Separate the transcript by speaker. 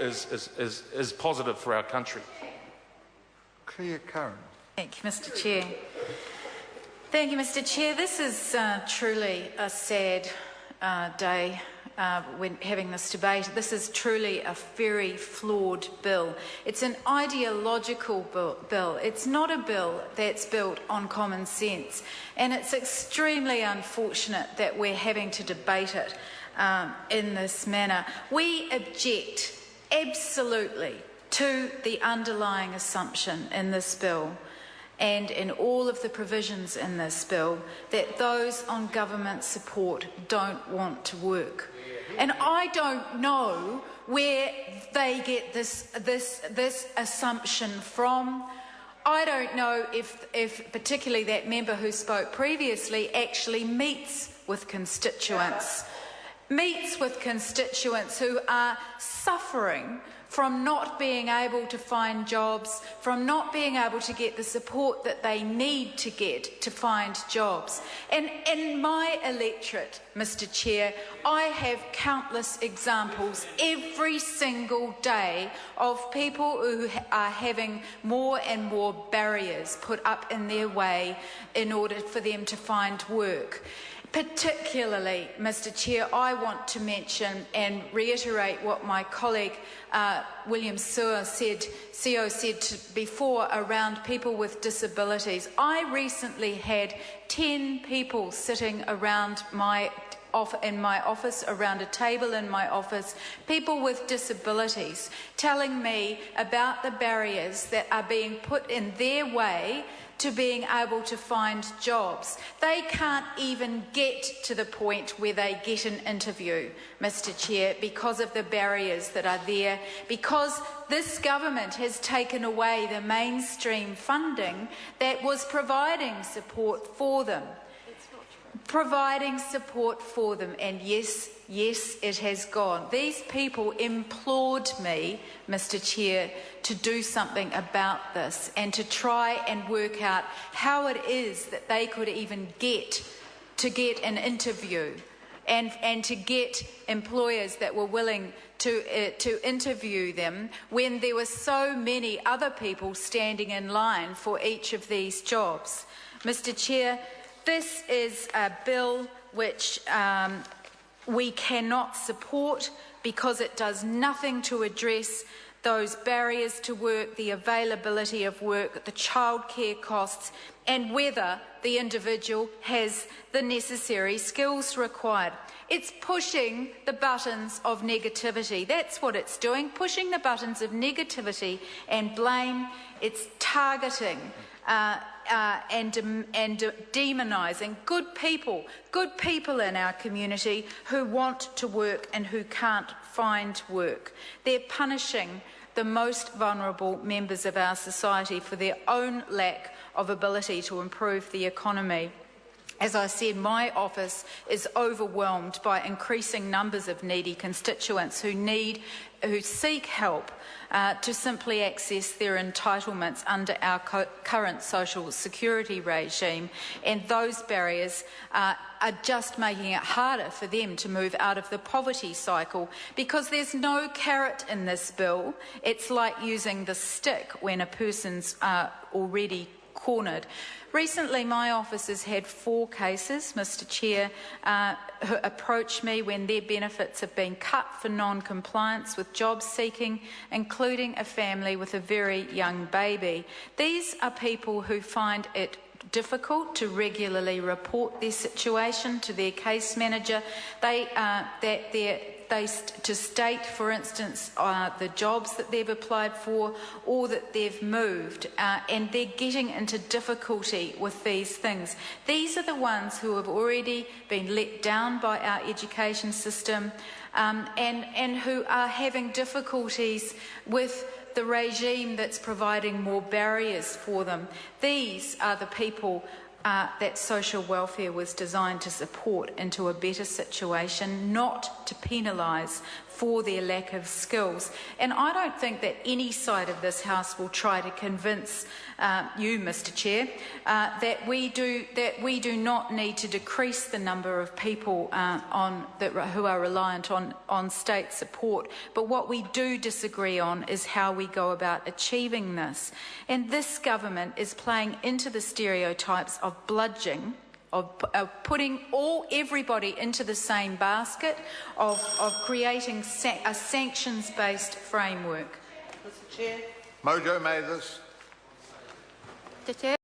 Speaker 1: is positive for our country.
Speaker 2: Claire Curran.
Speaker 3: Thank you, Mr. Chair. Thank you, Mr. Chair. This is truly a sad day when having this debate. This is truly a very flawed bill. It's an ideological bill. It's not a bill that's built on common sense. And it's extremely unfortunate that we're having to debate it in this manner. We object absolutely to the underlying assumption in this bill and in all of the provisions in this bill that those on government support don't want to work. And I don't know where they get this assumption from. I don't know if particularly that member who spoke previously actually meets with constituents who are suffering from not being able to find jobs, from not being able to get the support that they need to get to find jobs. And in my electorate, Mr. Chair, I have countless examples every single day of people who are having more and more barriers put up in their way in order for them to find work. Particularly, Mr. Chair, I want to mention and reiterate what my colleague William CO said before around people with disabilities. I recently had 10 people sitting around in my office, around a table in my office, people with disabilities, telling me about the barriers that are being put in their way to being able to find jobs. They can't even get to the point where they get an interview, Mr. Chair, because of the barriers that are there, because this government has taken away the mainstream funding that was providing support for them. And yes, it has gone. These people implored me, Mr. Chair, to do something about this and to try and work out how it is that they could even get an interview and to get employers that were willing to interview them when there were so many other people standing in line for each of these jobs. Mr. Chair, this is a bill which we cannot support because it does nothing to address those barriers to work, the availability of work, the childcare costs, and whether the individual has the necessary skills required. It's pushing the buttons of negativity. That's what it's doing, pushing the buttons of negativity and blame. It's targeting and demonising good people in our community who want to work and who can't find work. They're punishing the most vulnerable members of our society for their own lack of ability to improve the economy. As I said, my office is overwhelmed by increasing numbers of needy constituents who seek help to simply access their entitlements under our current social security regime, and those barriers are just making it harder for them to move out of the poverty cycle because there's no carrot in this bill. It's like using the stick when a person's already cornered. Recently, my office has had 4 cases, Mr. Chair, who approached me when their benefits have been cut for non-compliance with job seeking, including a family with a very young baby. These are people who find it difficult to regularly report their situation to their case manager. To state, for instance, the jobs that they've applied for or that they've moved, and they're getting into difficulty with these things. These are the ones who have already been let down by our education system and who are having difficulties with the regime that's providing more barriers for them. These are the people that social welfare was designed to support into a better situation, not to penalise for their lack of skills. And I don't think that any side of this House will try to convince you, Mr Chair, that we do not need to decrease the number of people who are reliant on state support. But what we do disagree on is how we go about achieving this. And this government is playing into the stereotypes of bludgeoning, of putting everybody into the same basket, of creating a sanctions-based framework.
Speaker 1: Mr Chair.
Speaker 2: Mojo Mathers.
Speaker 3: Mr Chair.